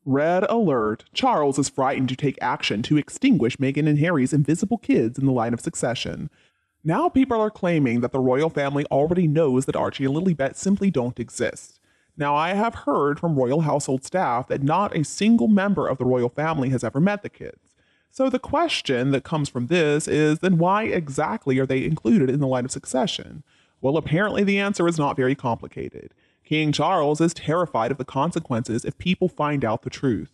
Red alert! Charles is frightened to take action to extinguish Meghan and Harry's invisible kids in the line of succession. Now people are claiming that the royal family already knows that Archie and Lilibet simply don't exist. Now I have heard from royal household staff that not a single member of the royal family has ever met the kids. So the question that comes from this is, then why exactly are they included in the line of succession? Well, apparently the answer is not very complicated. King Charles is terrified of the consequences if people find out the truth.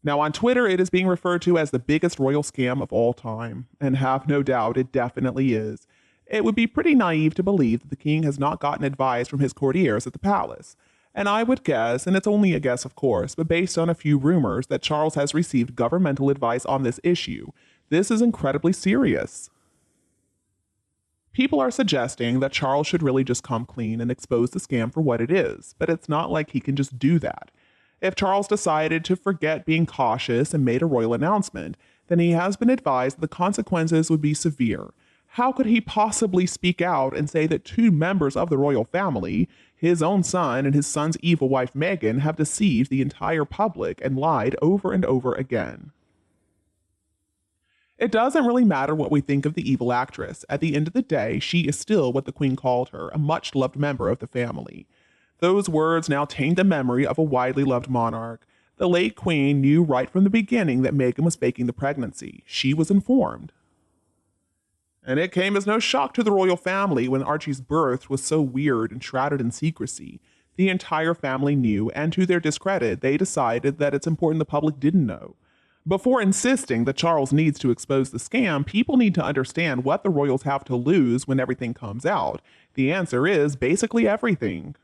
Now on Twitter, it is being referred to as the biggest royal scam of all time, and have no doubt it definitely is. It would be pretty naive to believe that the king has not gotten advice from his courtiers at the palace. And I would guess, and it's only a guess of course, but based on a few rumors, that Charles has received governmental advice on this issue. This is incredibly serious. People are suggesting that Charles should really just come clean and expose the scam for what it is, but it's not like he can just do that. If Charles decided to forget being cautious and made a royal announcement, then he has been advised that the consequences would be severe. How could he possibly speak out and say that two members of the royal family, his own son and his son's evil wife Meghan, have deceived the entire public and lied over and over again? It doesn't really matter what we think of the evil actress. At the end of the day, she is still what the Queen called her, a much-loved member of the family. Those words now taint the memory of a widely loved monarch. The late Queen knew right from the beginning that Meghan was faking the pregnancy. She was informed. And it came as no shock to the royal family when Archie's birth was so weird and shrouded in secrecy. The entire family knew, and to their discredit, they decided that it's important the public didn't know. Before insisting that Charles needs to expose the scam, people need to understand what the royals have to lose when everything comes out. The answer is basically everything.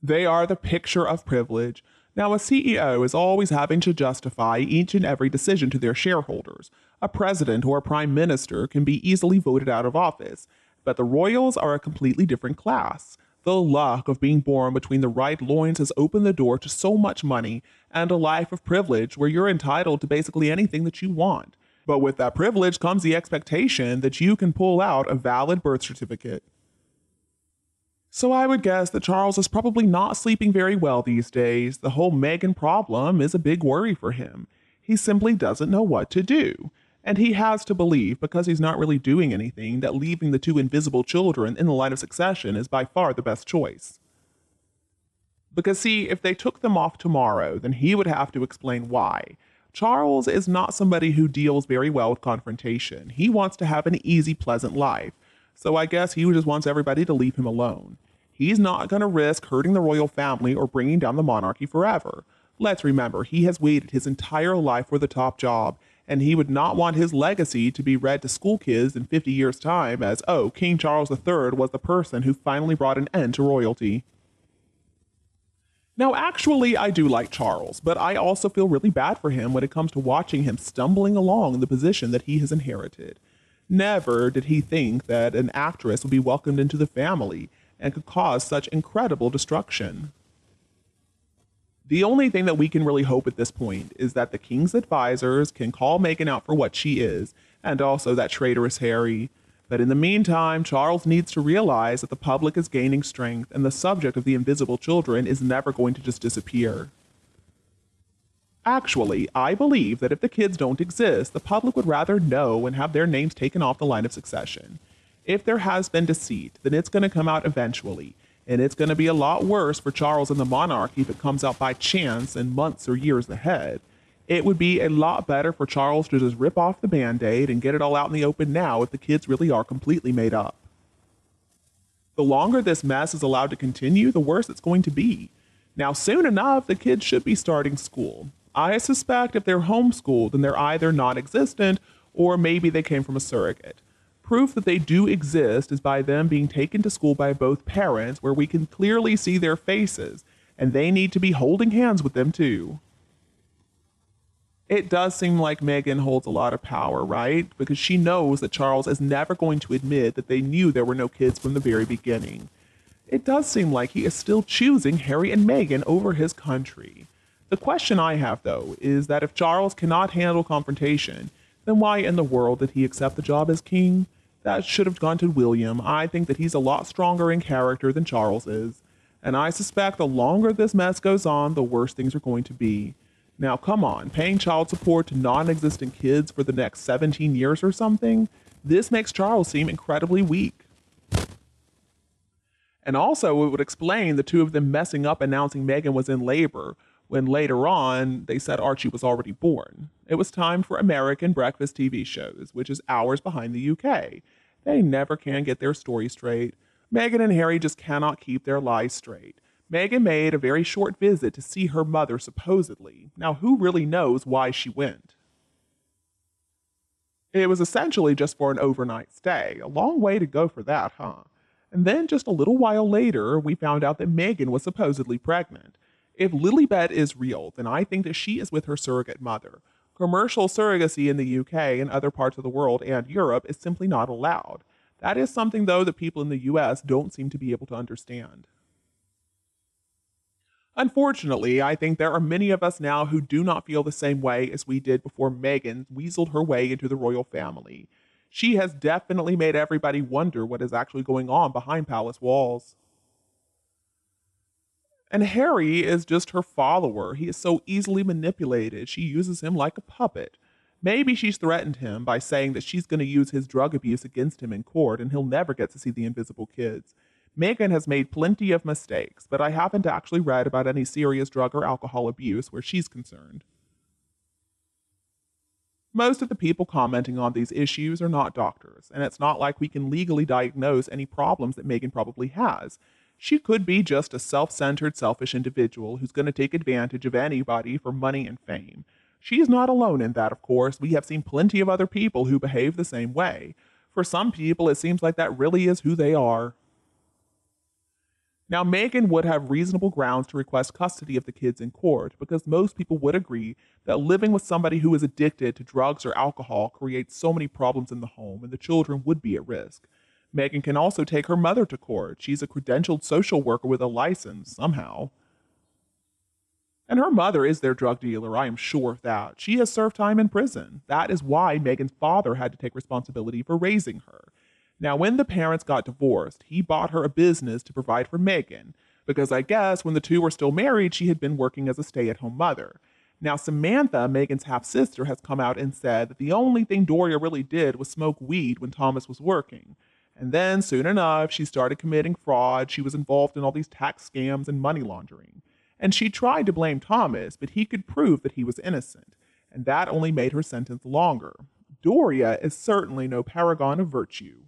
They are the picture of privilege. Now, a CEO is always having to justify each and every decision to their shareholders. A president or a prime minister can be easily voted out of office, but the royals are a completely different class. The luck of being born between the right loins has opened the door to so much money and a life of privilege where you're entitled to basically anything that you want. But with that privilege comes the expectation that you can pull out a valid birth certificate. So I would guess that Charles is probably not sleeping very well these days. The whole Meghan problem is a big worry for him. He simply doesn't know what to do. And he has to believe, because he's not really doing anything, that leaving the two invisible children in the line of succession is by far the best choice. Because see, if they took them off tomorrow, then he would have to explain why. Charles is not somebody who deals very well with confrontation. He wants to have an easy, pleasant life. So I guess he just wants everybody to leave him alone. He's not going to risk hurting the royal family or bringing down the monarchy forever. Let's remember, he has waited his entire life for the top job, and he would not want his legacy to be read to school kids in 50 years' time as, oh, King Charles III was the person who finally brought an end to royalty. Now, actually, I do like Charles, but I also feel really bad for him when it comes to watching him stumbling along in the position that he has inherited. Never did he think that an actress would be welcomed into the family and could cause such incredible destruction. The only thing that we can really hope at this point is that the king's advisors can call Meghan out for what she is, and also that traitorous Harry. But in the meantime, Charles needs to realize that the public is gaining strength and the subject of the invisible children is never going to just disappear. Actually, I believe that if the kids don't exist, the public would rather know and have their names taken off the line of succession. If there has been deceit, then it's going to come out eventually, and it's going to be a lot worse for Charles and the monarchy if it comes out by chance and months or years ahead. It would be a lot better for Charles to just rip off the Band-Aid and get it all out in the open now if the kids really are completely made up. The longer this mess is allowed to continue, the worse it's going to be. Now, soon enough, the kids should be starting school. I suspect if they're homeschooled, then they're either non-existent or maybe they came from a surrogate. Proof that they do exist is by them being taken to school by both parents, where we can clearly see their faces, and they need to be holding hands with them too. It does seem like Meghan holds a lot of power, right? Because she knows that Charles is never going to admit that they knew there were no kids from the very beginning. It does seem like he is still choosing Harry and Meghan over his country. The question I have, though, is that if Charles cannot handle confrontation, then why in the world did he accept the job as king? That should have gone to William. I think that he's a lot stronger in character than Charles is. And I suspect the longer this mess goes on, the worse things are going to be. Now, come on, paying child support to non existent kids for the next 17 years or something? This makes Charles seem incredibly weak. And also, it would explain the two of them messing up announcing Meghan was in labor when later on they said Archie was already born. It was time for American breakfast TV shows, which is hours behind the UK. They never can get their story straight. Meghan and Harry just cannot keep their lies straight. Meghan made a very short visit to see her mother, supposedly. Now, who really knows why she went? It was essentially just for an overnight stay. A long way to go for that, huh? And then just a little while later, we found out that Meghan was supposedly pregnant. If Lilibet is real, then I think that she is with her surrogate mother. Commercial surrogacy in the UK and other parts of the world and Europe is simply not allowed. That is something, though, that people in the US don't seem to be able to understand. Unfortunately, I think there are many of us now who do not feel the same way as we did before Meghan weaseled her way into the royal family. She has definitely made everybody wonder what is actually going on behind palace walls. And Harry is just her follower. He is so easily manipulated. She uses him like a puppet. Maybe she's threatened him by saying that she's going to use his drug abuse against him in court and he'll never get to see the invisible kids. Meghan has made plenty of mistakes, but I haven't actually read about any serious drug or alcohol abuse where she's concerned. Most of the people commenting on these issues are not doctors, and it's not like we can legally diagnose any problems that Meghan probably has. She could be just a self-centered, selfish individual who's going to take advantage of anybody for money and fame. She's not alone in that, of course. We have seen plenty of other people who behave the same way. For some people, it seems like that really is who they are. Now, Meghan would have reasonable grounds to request custody of the kids in court because most people would agree that living with somebody who is addicted to drugs or alcohol creates so many problems in the home and the children would be at risk. Meghan can also take her mother to court. She's a credentialed social worker with a license, somehow. And her mother is their drug dealer, I am sure of that. She has served time in prison. That is why Meghan's father had to take responsibility for raising her. Now, when the parents got divorced, he bought her a business to provide for Meghan, because I guess when the two were still married, she had been working as a stay-at-home mother. Now, Samantha, Meghan's half-sister, has come out and said that the only thing Doria really did was smoke weed when Thomas was working. And then, soon enough, she started committing fraud. She was involved in all these tax scams and money laundering. And she tried to blame Thomas, but he could prove that he was innocent. And that only made her sentence longer. Doria is certainly no paragon of virtue.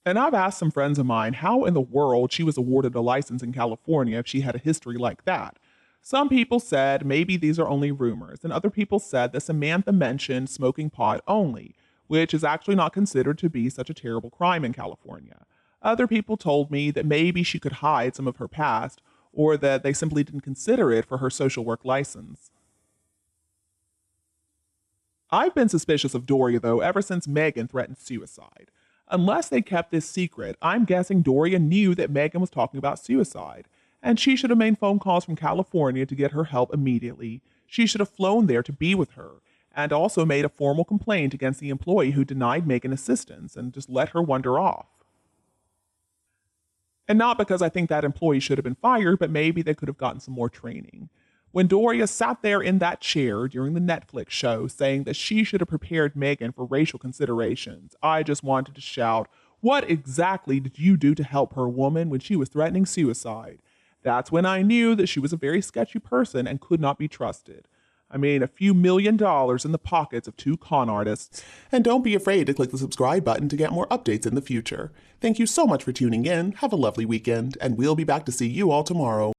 And I've asked some friends of mine how in the world she was awarded a license in California if she had a history like that. Some people said maybe these are only rumors, and other people said that Samantha mentioned smoking pot only, which is actually not considered to be such a terrible crime in California. Other people told me that maybe she could hide some of her past, or that they simply didn't consider it for her social work license. I've been suspicious of Doria, though, ever since Meghan threatened suicide. Unless they kept this secret, I'm guessing Doria knew that Meghan was talking about suicide, and she should have made phone calls from California to get her help immediately. She should have flown there to be with her, and also made a formal complaint against the employee who denied Meghan assistance and just let her wander off. And not because I think that employee should have been fired, but maybe they could have gotten some more training. When Doria sat there in that chair during the Netflix show saying that she should have prepared Meghan for racial considerations, I just wanted to shout, "What exactly did you do to help her, woman, when she was threatening suicide?" That's when I knew that she was a very sketchy person and could not be trusted. I mean, a few $1 million in the pockets of two con artists. And don't be afraid to click the subscribe button to get more updates in the future. Thank you so much for tuning in. Have a lovely weekend, and we'll be back to see you all tomorrow.